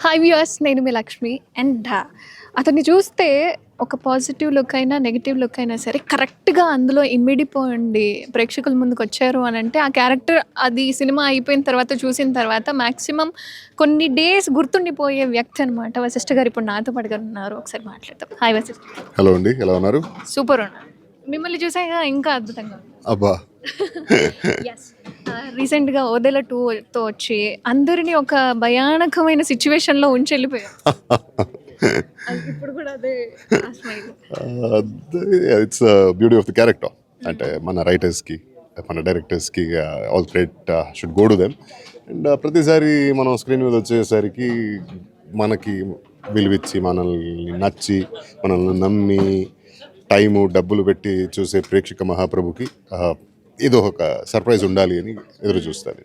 Hi viewers, నేను మీ Lakshmi. And అతన్ని చూస్తే ఒక పాజిటివ్ లుక్ అయినా నెగిటివ్ లుక్ అయినా సరే కరెక్ట్గా అందులో ఇమిడిపోండి ప్రేక్షకుల ముందుకు వచ్చారు అని అంటే ఆ క్యారెక్టర్ అది సినిమా అయిపోయిన తర్వాత చూసిన తర్వాత మ్యాక్సిమం కొన్ని డేస్ గుర్తుండిపోయే వ్యక్తి అనమాట. వశిష్ఠ గారు ఇప్పుడు నాతో పాటుగా ఉన్నారు, ఒకసారి మాట్లాడతాం. హాయ్ వశిష్ఠ. హలో అండి, ఎలా ఉన్నారు? సూపర్ ఉన్నారు. మిమ్మల్ని చూసాక ఇంకా అద్భుతంగా ఉంది. అబ్బా. ఎస్, రీసెంట్గా ఓదెల 2తో వచ్చి అందరినీ ఒక భయానకమైన సిచ్యువేషన్లో ఉంచి వెళ్ళిపోయారు. ఇప్పుడు కూడా అదే smile. It's beauty of the character. అంటే మన రైటర్స్కి, మన డైరెక్టర్స్కి all credit should go to them. And ప్రతిసారి మనం స్క్రీన్ మీద వచ్చేసరికి మనకి విలువిచ్చి, మనల్ని నచ్చి, మనల్ని నమ్మి టైము డబ్బులు పెట్టి చూసే ప్రేక్షక మహాప్రభుకి ఏదో ఒక సర్ప్రైజ్ ఉండాలి అని ఎదురు చూస్తాను.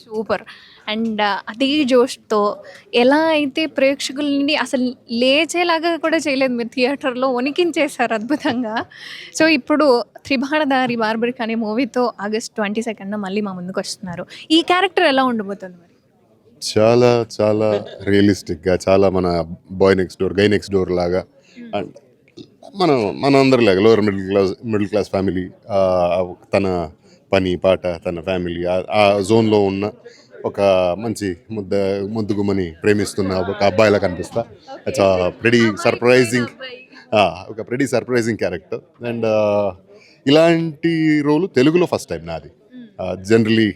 సూపర్. అండ్ అదే జోష్తో ఎలా అయితే ప్రేక్షకుల్ని అసలు లేచేలాగా కూడా చేయలేదు, మీరు థియేటర్లో వణికించేశారు అద్భుతంగా. సో ఇప్పుడు త్రిబాణధారి బార్బరిక్ అనే మూవీతో August 22న మళ్ళీ మా ముందుకు వస్తున్నారు. ఈ క్యారెక్టర్ ఎలా ఉండబోతుంది మరి? చాలా చాలా రియలిస్టిక్గా, చాలా మన బాయ్ నెక్స్ట్ డోర్, గై నెక్స్ట్ డోర్ లాగా, అండ్ మన అందరిలాగా లోవర్ మిడిల్ క్లాస్ ఫ్యామిలీ, తన పని పాట, తన ఫ్యామిలీ, ఆ జోన్లో ఉన్న ఒక మంచి ముద్దుగుమ్మని ప్రేమిస్తున్న ఒక అబ్బాయిలా కనిపిస్తా. It's pretty surprising character. And ఇలాంటి రోలు తెలుగులో ఫస్ట్ టైం నాది. Generally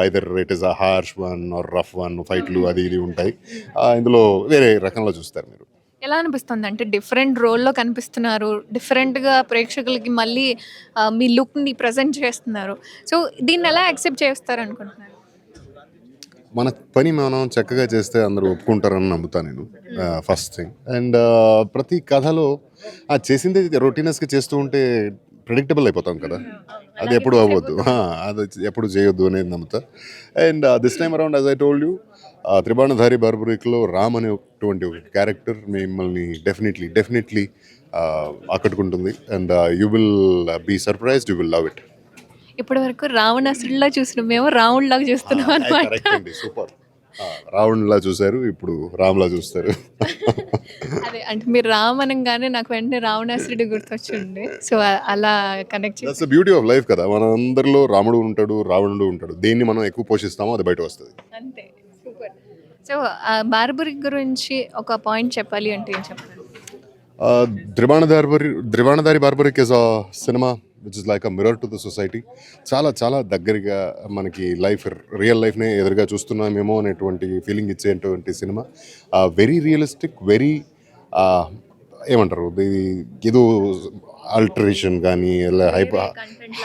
either it is a harsh one or rough one, ఫైట్లు అది ఇది ఉంటాయి. ఇందులో వేరే రకంలో చూస్తారు మీరు. ఎలా అనిపిస్తుంది అంటే డిఫరెంట్ రోల్లో కనిపిస్తున్నారు, డిఫరెంట్గా ప్రేక్షకులకి మళ్ళీ మీ లుక్ని ప్రజెంట్ చేస్తున్నారు. సో దీన్ని ఎలా యాక్సెప్ట్ చేస్తారు అనుకుంటున్నారు? మన పని మనం చక్కగా చేస్తే అందరూ ఒప్పుకుంటారని నమ్ముతాను నేను, ఫస్ట్ థింగ్. అండ్ ప్రతి కథలో చేసింది రొటీనస్గా చేస్తూ ఉంటే ప్రెడిక్టబుల్ అయిపోతాం కదా, అది ఎప్పుడు అవ్వద్దు, అది ఎప్పుడు చేయొద్దు అనేది నమ్ముతా. And this time around as I told you, Tribanadhari బార్బరిక్లో రామ్ అనేటువంటి ఒక క్యారెక్టర్ మిమ్మల్ని డెఫినెట్లీ ఆకట్టుకుంటుంది. And you will be surprised, you will love it. ఇప్పటి వరకు రావణాసుడిలా చూసిన మేము రావణ్లాగా చూస్తున్నాం అనమాట. సూపర్. రావణ్లా చూశారు, ఇప్పుడు రామ్లా చూస్తారు. అదే అంటే మీరు రామ్ అనగానే నాకు వెంటనే రావణాసురుడు గుర్తొచ్చింది. సో అలా కనెక్ట్ చేసి that's the beauty of life కదా, మన అందరిలో రాముడు ఉంటాడు, రావణుడు ఉంటాడు. దేన్ని మనం ఎక్కువ పోషిస్తామో అది బయట వస్తుంది. అంతే. సూపర్. సో బార్బరిక్ గురించి ఒక పాయింట్ చెప్పాలి అంటే ఏం చెప్తారు? త్రిబాణధారి బార్బరిక్ ఇస్ అ సినిమా which is like a mirror to the society. చాలా చాలా దగ్గరగా మనకి రియల్ లైఫ్నే ఎదురుగా చూస్తున్నామేమో అనేటువంటి ఫీలింగ్ ఇచ్చేటువంటి సినిమా. వెరీ రియలిస్టిక్, వెరీ ఏమంటారు, ఏదో ఆల్టరేషన్ కానీ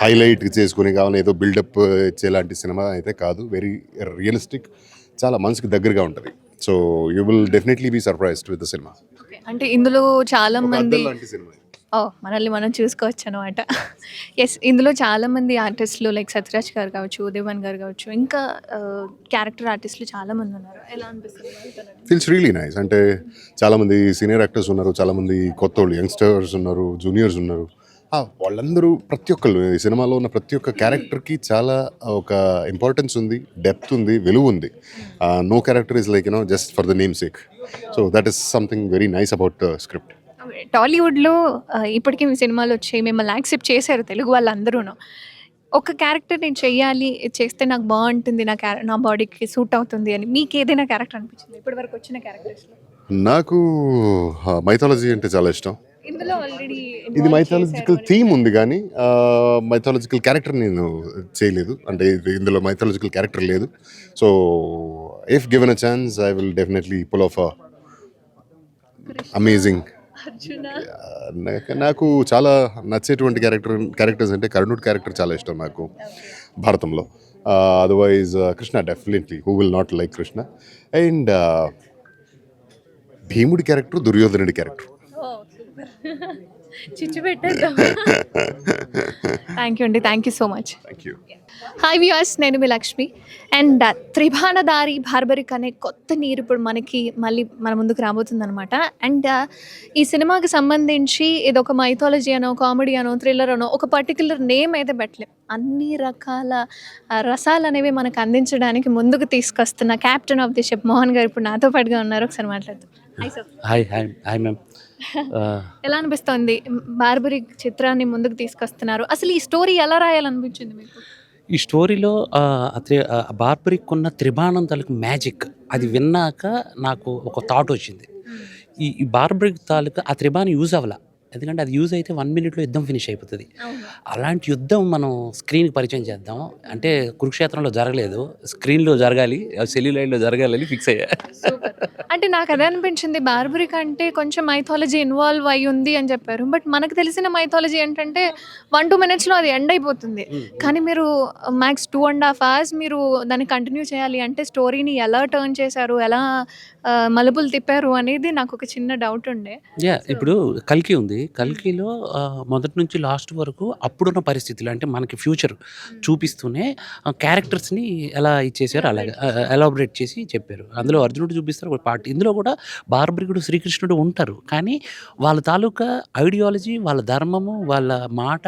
హైలైట్ చేసుకుని కావాలి ఏదో బిల్డప్ ఇచ్చేలాంటి సినిమా అయితే కాదు. వెరీ రియలిస్టిక్, చాలా మనసుకి దగ్గరగా ఉంటుంది. So you will definitely be surprised with the cinema. అంటే ఇందులో చాలా మంది సినిమా. మనల్ని మనం చూసుకోవచ్చు అనమాట. ఎస్, ఇందులో చాలామంది ఆర్టిస్టులు లైక్ సత్యరాజ్ గారు కావచ్చు, ఉదయభాన్ గారు కావచ్చు, ఇంకా క్యారెక్టర్ ఆర్టిస్టులు చాలామంది ఉన్నారు. ఎలా అనిపిస్తుంది? Feels really nice. అంటే చాలామంది సీనియర్ యాక్టర్స్ ఉన్నారు, చాలామంది కొత్త వాళ్ళు, యంగ్స్టర్స్ ఉన్నారు, జూనియర్స్ ఉన్నారు. వాళ్ళందరూ ప్రతి ఒక్కళ్ళు ఈ సినిమాలో ఉన్న ప్రతి ఒక్క క్యారెక్టర్కి చాలా ఒక ఇంపార్టెన్స్ ఉంది, డెప్త్ ఉంది, విలువ ఉంది. No character is like just for the name sake. So that is something very nice about the script. టాలీవుడ్లో ఇప్పటికీ మీ సినిమాలు వచ్చి మిమ్మల్ని యాక్సెప్ట్ చేశారు తెలుగు వాళ్ళందరూ. ఒక క్యారెక్టర్ నేను చెయ్యాలి, చేస్తే నాకు బాగుంటుంది, నా బాడీకి సూట్ అవుతుంది అని మీకు ఏదైనా క్యారెక్టర్ అనిపించింది ఇప్పటి వరకు వచ్చిన క్యారెక్టర్స్లో? నాకు మైథాలజీ అంటే చాలా ఇష్టం. ఇందులో ఆల్రెడీ ఇది మైథాలజికల్ థీమ్ ఉంది కానీ మైథాలజికల్ క్యారెక్టర్ నేను చేయలేదు. అంటే ఇందులో మైథాలజికల్ క్యారెక్టర్ లేదు. So if given a chance I will definitely pull off amazing. నాకు చాలా నచ్చేటువంటి క్యారెక్టర్స్ అంటే కర్ణుడి క్యారెక్టర్ చాలా ఇష్టం నాకు భారతంలో. Otherwise Krishna definitely, who will not like Krishna. And భీముడి క్యారెక్టర్, దుర్యోధనుడి క్యారెక్టర్. చిచ్చు పెట్టేద్దాం. థ్యాంక్ యూ అండి. Thank you so much. Thank you. Hi viewers, నేను మీ లక్ష్మి. అండ్ త్రిభానదారి బార్బరిక్ అనే కొత్త నీరు ఇప్పుడు మనకి మళ్ళీ మన ముందుకు రాబోతుందనమాట. అండ్ ఈ సినిమాకి సంబంధించి ఇదొక మైథాలజీ అనో, కామెడీ అనో, థ్రిల్లర్ అనో ఒక పర్టిక్యులర్ నేమ్ అయితే పెట్టలేం. అన్ని రకాల రసాలు అనేవి మనకు అందించడానికి ముందుకు తీసుకొస్తున్న captain of the ship Mohan గారు ఇప్పుడు నాతో పాటుగా ఉన్నారు. ఒకసారి మాట్లాడదాం. Hi sir. Hi ma'am. ఎలా అనిపిస్తోంది బార్బరిక్ చిత్రాన్ని ముందుకు తీసుకొస్తున్నారు? అసలు ఈ స్టోరీ ఎలా రాయాలనిపించింది మీకు? ఈ స్టోరీలో బార్బరిక్ ఉన్న త్రిబాణం తాలూకు మ్యాజిక్ అది విన్నాక నాకు ఒక థాట్ వచ్చింది. ఈ బార్బరిక్ తాలూకు ఆ త్రిబాణం యూజ్ అవ్వాల, ఎందుకంటే అది యూజ్ అయితే 1 minute యుద్ధం ఫినిష్ అయిపోతుంది. అలాంటి యుద్ధం మనం స్క్రీన్కి పరిచయం చేద్దాం. అంటే కురుక్షేత్రంలో జరగలేదు, స్క్రీన్లో జరగాలి, సెల్యులాయిడ్లో జరగాలని ఫిక్స్ అయ్యా. అంటే నాకు అదే అనిపించింది. బార్బరిక్ అంటే కొంచెం మైథాలజీ ఇన్వాల్వ్ అయ్యి ఉంది అని చెప్పారు. బట్ మనకు తెలిసిన మైథాలజీ ఏంటంటే 1-2 minutesలో అది ఎండ్ అయిపోతుంది. కానీ మీరు మ్యాక్స్ 2.5 hours మీరు దాన్ని కంటిన్యూ చేయాలి అంటే స్టోరీని ఎలా టర్న్ చేశారు, ఎలా మలుపులు తిప్పారు అనేది నాకు ఒక చిన్న డౌట్ ఉండే. ఇప్పుడు కల్కి ఉంది, కల్కిలో మొదటి నుంచి లాస్ట్ వరకు అప్పుడున్న పరిస్థితులు అంటే మనకి ఫ్యూచర్ చూపిస్తూనే క్యారెక్టర్స్ని ఎలా ఇచ్చేసారు అలాగే ఎలాబరేట్ చేసి చెప్పారు. అందులో అర్జునుడు చూపిస్తారు ఒక పార్ట్, ఇందులో కూడా బార్బరికుడు శ్రీకృష్ణుడు ఉంటారు. కానీ వాళ్ళ తాలూకా ఐడియాలజీ, వాళ్ళ ధర్మము, వాళ్ళ మాట,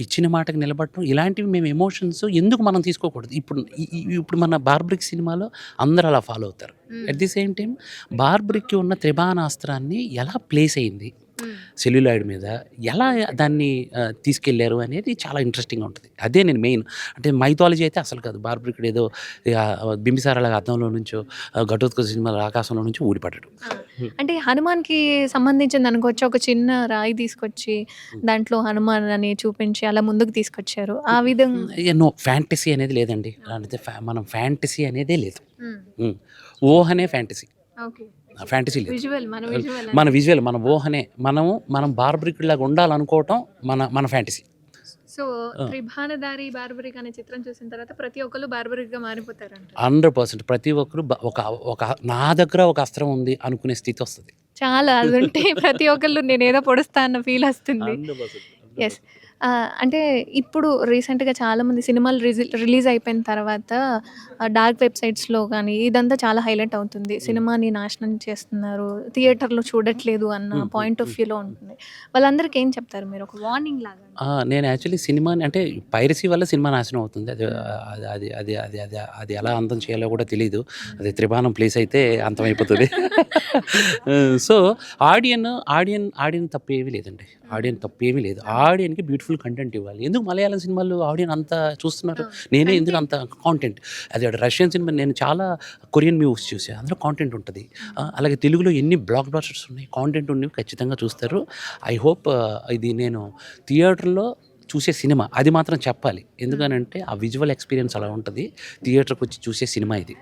ఇచ్చిన మాటకి నిలబడటం, ఇలాంటివి మేము ఎమోషన్స్ ఎందుకు మనం తీసుకోకూడదు? ఇప్పుడు మన బార్బరిక్ సినిమాలో అందరూ అలా ఫాలో అవుతారు. అట్ ది సేమ్ టైం బార్బరిక్కి ఉన్న త్రిబాణాస్త్రాన్ని ఎలా ప్లేస్ అయింది సెల్యులాయిడ్ మీద, ఎలా దాన్ని తీసుకెళ్లారు అనేది చాలా ఇంట్రెస్టింగ్గా ఉంటుంది. అదే నేను మెయిన్ అంటే మైథాలజీ అయితే అసలు కాదు. బార్బరికుడు ఏదో బింబిసారాలాగా అద్దంలో నుంచో, ఘటోత్కచ సినిమాల ఆకాశంలో నుంచి ఊడిపడ్డాడు. అంటే హనుమాన్కి సంబంధించింది అనుకోవచ్చు. ఒక చిన్న రాయి తీసుకొచ్చి దాంట్లో హనుమాన్ అని చూపించి అలా ముందుకు తీసుకొచ్చారు. ఆ విధంగా నో ఫ్యాంటసీ అనేది లేదండి. అంటే మనం ఫ్యాంటసీ అనేదే లేదు. ఊహనే ఫ్యాంటసీ, ఓకే. ఫ్యాంటసీ లేదు. మన విజువల్ మన ఊహనే. మనం బార్బరికుడ్ లాగా ఉండాలనుకోవటం మన ఫ్యాంటసీ. సో త్రిభానదారి బార్బరిక్ అనే చిత్రం చూసిన తర్వాత ప్రతి ఒక్కరు బార్బరిక్ గా మారిపోతారంట. 100% ప్రతి ఒక్కరు ఒక నా దగ్గర ఒక అస్త్రం ఉంది అనుకునే స్థితి వస్తుంది. చాలా అది ఉంటే ప్రతి ఒక్కళ్ళు నేను ఏదో పొడుస్తా అన్న ఫీల్ వస్తుంది. ఎస్. అంటే ఇప్పుడు రీసెంట్గా చాలామంది సినిమాలు రిలీజ్ అయిపోయిన తర్వాత డార్క్ వెబ్సైట్స్లో కానీ ఇదంతా చాలా హైలైట్ అవుతుంది. సినిమాని నాశనం చేస్తున్నారు, థియేటర్లో చూడట్లేదు అన్న పాయింట్ ఆఫ్ వ్యూలో ఉంటుంది. వాళ్ళందరికీ ఏం చెప్తారు మీరు ఒక వార్నింగ్ లాగా? నేను యాక్చువల్లీ సినిమాని అంటే పైరసీ వల్ల సినిమా నాశనం అవుతుంది. అది అది అది అది అది ఎలా అంతం చేయాలో కూడా తెలియదు. అది త్రిబాణం ప్లేస్ అయితే అంతం అయిపోతుంది. సో ఆడియన్ తప్పు ఏమీ లేదండి. ఆడియన్ తప్పు ఏమీ లేదు. ఆడియన్కి బ్యూటిఫుల్ కంటెంట్ ఇవ్వాలి. ఎందుకు మలయాళం సినిమాలు ఆడియన్ అంతా చూస్తున్నారు? నేనే ఎందుకు అంత కాంటెంట్, అది రష్యన్ సినిమా, నేను చాలా కొరియన్ మూవీస్ చూసాను, అందులో కాంటెంట్ ఉంటుంది. అలాగే తెలుగులో ఎన్ని బ్లాక్ బస్టర్స్ ఉన్నాయి, కాంటెంట్ ఉన్నవి ఖచ్చితంగా చూస్తారు. ఐ హోప్ ఇది నేను థియేటర్లో చూసే సినిమా అది మాత్రం చెప్పాలి. ఎందుకనంటే ఆ విజువల్ ఎక్స్పీరియన్స్ అలా ఉంటుంది. థియేటర్కి వచ్చి చూసే సినిమా ఇది.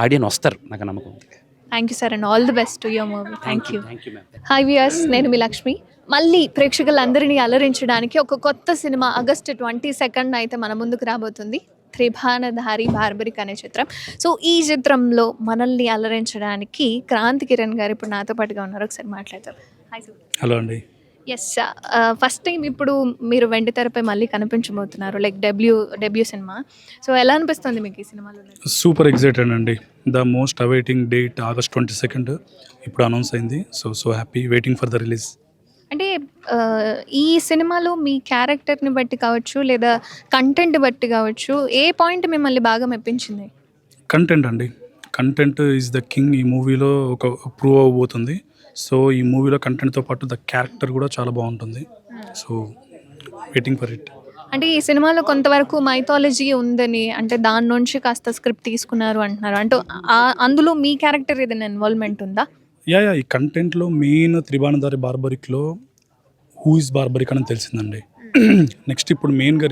ఆడియన్ వస్తారు, నాకు నమ్మకం ఉంది. Thank you sir and all the best to your movie. Thank you. Ma'am. Hi viewers, నేను మీ లక్ష్మి. మళ్ళీ ప్రేక్షకులందరినీ అలరించడానికి ఒక కొత్త సినిమా ఆగస్టు 22 అయితే మన ముందుకు రాబోతుంది. త్రిభానధారి బార్బరిక్ అనే చిత్రం. సో ఈ చిత్రంలో మనల్ని అలరించడానికి క్రాంతి కిరణ్ గారు ఇప్పుడు నాతో పాటుగా ఉన్నారు. ఒకసారి మాట్లాడతారు. Hi sir. హలో అండి. ఎస్, ఫస్ట్ టైం ఇప్పుడు మీరు వెండి తెరపై మళ్ళీ కనిపించబోతున్నారు, లైక్ డెబ్యూ సినిమా. సో ఎలా అనిపిస్తుంది మీకు ఈ సినిమాలో? సూపర్ ఎక్సైటెడ్ అండి. The most awaiting date August 22 ఇప్పుడు అనౌన్స్ అయింది. So happy, waiting for the release. అంటే ఈ సినిమాలో మీ క్యారెక్టర్ని బట్టి కావచ్చు లేదా కంటెంట్ బట్టి కావచ్చు, ఏ పాయింట్ మిమ్మల్ని బాగా మెప్పించింది? కంటెంట్ అండి. Content is the king. ఈ మూవీలో ఒక ప్రూవ్ అవ్వబోతుంది. సో ఈ మూవీలో కంటెంట్తో పాటు ద క్యారెక్టర్ కూడా చాలా బాగుంటుంది. So waiting for it. అంటే ఈ సినిమాలో కొంతవరకు మైథాలజీ ఉందని, అంటే దాని నుంచి కాస్త స్క్రిప్ట్ తీసుకున్నారు అంటున్నారు. అంటే అందులో మీ క్యారెక్టర్ ఏదైనా ఇన్వాల్వ్మెంట్ ఉందా? యా ఈ కంటెంట్లో మెయిన్ త్రిబాణధారి బార్బరిక్లో హూ ఇస్ బార్బరిక్ అని తెలిసిందండి. నెక్స్ట్ ఇప్పుడు మెయిన్గా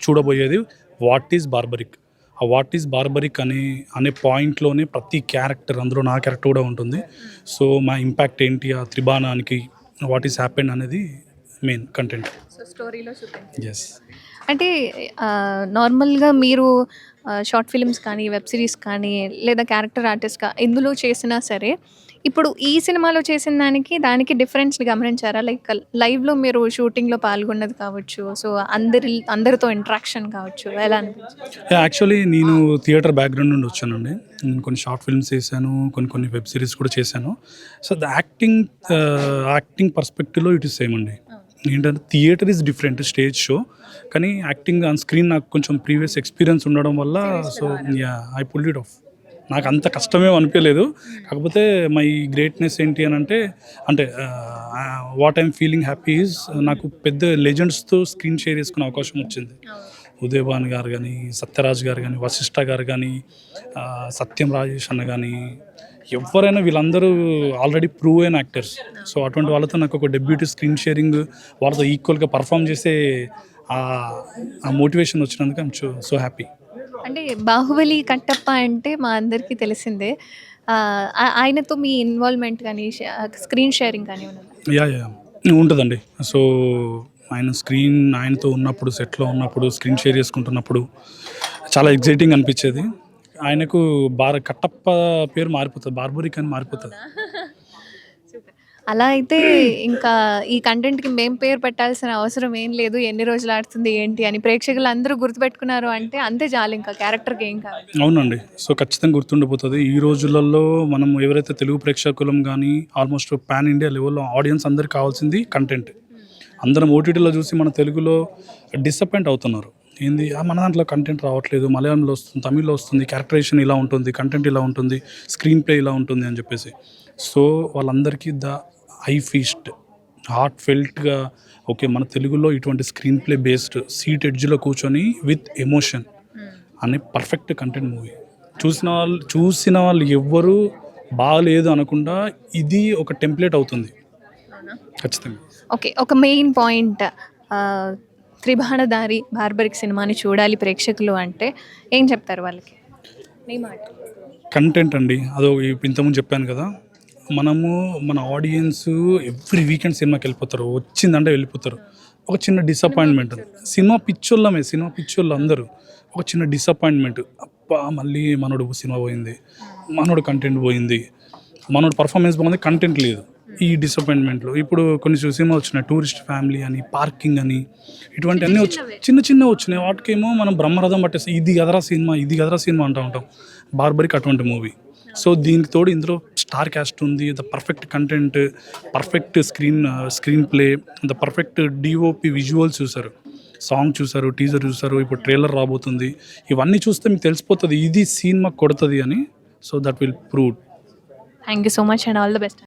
చూడబోయేది వాట్ ఈజ్ బార్బరిక్. ఆ వాట్ ఈజ్ బార్బరిక్ అనే పాయింట్లోనే ప్రతి క్యారెక్టర్, అందులో నా క్యారెక్టర్ కూడా ఉంటుంది. సో మా ఇంపాక్ట్ ఏంటి ఆ త్రిబాణానికి, వాట్ ఈస్ హ్యాపెండ్ అనేది మెయిన్ కంటెంట్. సో స్టోరీలో ఎస్. అంటే నార్మల్గా మీరు షార్ట్ ఫిల్మ్స్ కానీ, వెబ్ సిరీస్ కానీ, లేదా క్యారెక్టర్ ఆర్టిస్ట్‌గా ఎందులో చేసినా సరే, ఇప్పుడు ఈ సినిమాలో చేసిన దానికి డిఫరెన్స్‌ని గమనించారా? లైక్ లైవ్‌లో మీరు షూటింగ్‌లో పాల్గొన్నది కావచ్చు. సో, అందరితో ఇంటరాక్షన్ కావచ్చు. ఎలా అనిపించింది? యాక్చువల్లీ నేను థియేటర్ బ్యాక్గ్రౌండ్ నుండి వచ్చానండి. నేను కొన్ని షార్ట్ ఫిల్మ్స్ చేశాను, కొన్ని వెబ్ సిరీస్ కూడా చేశాను. సో ద యాక్టింగ్ పర్స్పెక్టివ్‌లో ఇట్ ఈస్ సేమ్ అండి. ఏంటంటే theatre is different, stage show. కానీ యాక్టింగ్ ఆన్ స్క్రీన్ నాకు కొంచెం ప్రీవియస్ ఎక్స్పీరియన్స్ ఉండడం వల్ల so I pulled it off. నాకు అంత కష్టమే అనిపించలేదు. కాకపోతే మై గ్రేట్నెస్ ఏంటి అని అంటే what I'm feeling happy is నాకు పెద్ద లెజెండ్స్తో స్క్రీన్ షేర్ చేసుకునే అవకాశం వచ్చింది. ఉదయ్ భాన్ గారు కానీ, సత్యరాజ్ గారు కానీ, వశిష్ఠ గారు కానీ, సత్యం రాజేష్ అన్న కానీ, ఎవరైనా వీళ్ళందరూ ఆల్రెడీ ప్రూవ్ అయిన యాక్టర్స్. సో అటువంటి వాళ్ళతో నాకు ఒక డెబ్యూటీ స్క్రీన్ షేరింగ్ వాళ్ళతో ఈక్వల్గా పర్ఫామ్ చేసే ఆ మోటివేషన్ వచ్చినందుకు ఐమ్ సో హ్యాపీ. అంటే 'బాహుబలి' కట్టప్ప అంటే మా అందరికీ తెలిసిందే. ఆయనతో మీ ఇన్వాల్వ్‌మెంట్ గాని, స్క్రీన్ షేరింగ్ కానీ ఏమైనా ఉందా? యా ఉంటుందండి. సో ఆయనతో ఉన్నప్పుడు, సెట్లో ఉన్నప్పుడు, స్క్రీన్ షేర్ చేసుకుంటున్నప్పుడు చాలా ఎగ్జైటింగ్ అనిపించేది. ఆయనకు కట్టప్ప పేరు మారిపోతుంది, బార్బరిక్ అని మారిపోతుంది. అలా అయితే ఇంకా ఈ కంటెంట్‌కి మేము పేరు పెట్టాల్సిన అవసరం ఏం లేదు. ఎన్ని రోజులు ఆడుతుంది ఏంటి అని ప్రేక్షకులు అందరూ గుర్తుపెట్టుకున్నారు అంటే అంతే చాలు, ఇంకా క్యారెక్టర్‌కి ఏం కావాలి. అవునండి. సో ఖచ్చితంగా గుర్తుండిపోతుంది. ఈ రోజులలో మనం ఎవరైతే తెలుగు ప్రేక్షకులం కానీ ఆల్మోస్ట్ పాన్ ఇండియా లెవెల్లో ఆడియన్స్ అందరికి కావాల్సింది కంటెంట్. అందరం ఓటీటీలో చూసి మన తెలుగులో డిసప్పాయింట్ అవుతున్నారు. ఏంది మన దాంట్లో కంటెంట్ రావట్లేదు, మలయాళంలో వస్తుంది, తమిళ్లో వస్తుంది, క్యారెక్టరైజేషన్ ఇలా ఉంటుంది, కంటెంట్ ఇలా ఉంటుంది, స్క్రీన్ ప్లే ఇలా ఉంటుంది అని చెప్పేసి. సో వాళ్ళందరికీ ఐ ఫీస్ట్ హార్ట్ ఫెల్ట్గా ఓకే మన తెలుగులో ఇటువంటి స్క్రీన్ ప్లే బేస్డ్ సీట్ ఎడ్జ్లో కూర్చొని విత్ ఎమోషన్ అనే పర్ఫెక్ట్ కంటెంట్ మూవీ. చూసిన వాళ్ళు ఎవ్వరూ బాగలేదు అనకుండా ఇది ఒక టెంప్లెట్ అవుతుంది ఖచ్చితంగా. ఓకే, ఒక మెయిన్ పాయింట్, త్రిబాణధారి బార్బరిక్ సినిమాని చూడాలి ప్రేక్షకులు అంటే ఏం చెప్తారు వాళ్ళకి? మీ మాట. కంటెంట్ అండి. ఇంతకుముందు చెప్పాను కదా, మన ఆడియన్స్ ఎవ్రీ వీకెండ్ సినిమాకి వెళ్ళిపోతారు, వచ్చిందంటే వెళ్ళిపోతారు. ఒక చిన్న డిసప్పాయింట్మెంట్, సినిమా పిచ్చోళ్ళు అందరూ ఒక చిన్న డిసప్పాయింట్మెంట్. అబ్బా మళ్ళీ మనోడు సినిమా పోయింది, మనోడు కంటెంట్ పోయింది, మనోడు పర్ఫార్మెన్స్ బాగుంది, కంటెంట్ లేదు. ఈ డిసప్పాయింట్మెంట్లో ఇప్పుడు కొన్ని సినిమాలు వచ్చినాయి, టూరిస్ట్ ఫ్యామిలీ అని, పార్కింగ్ అని, ఇటువంటి అన్నీ చిన్న వచ్చినాయి. వాటికేమో మనం బ్రహ్మరథం పట్టేసి ఇది కదరా సినిమా అంటూ ఉంటాం. బార్బరిక్ అటువంటి మూవీ. సో దీనికి తోడు ఇందులో స్టార్ క్యాస్ట్ ఉంది, the perfect content, perfect screen play, the perfect DOP visuals చూసారు, సాంగ్ చూసారు, టీజర్ చూసారు, ఇప్పుడు ట్రైలర్ రాబోతుంది. ఇవన్నీ చూస్తే మీకు తెలిసిపోతుంది ఇది సినిమా కొడుతుంది అని. So that will prove. Thank you so much and all the best.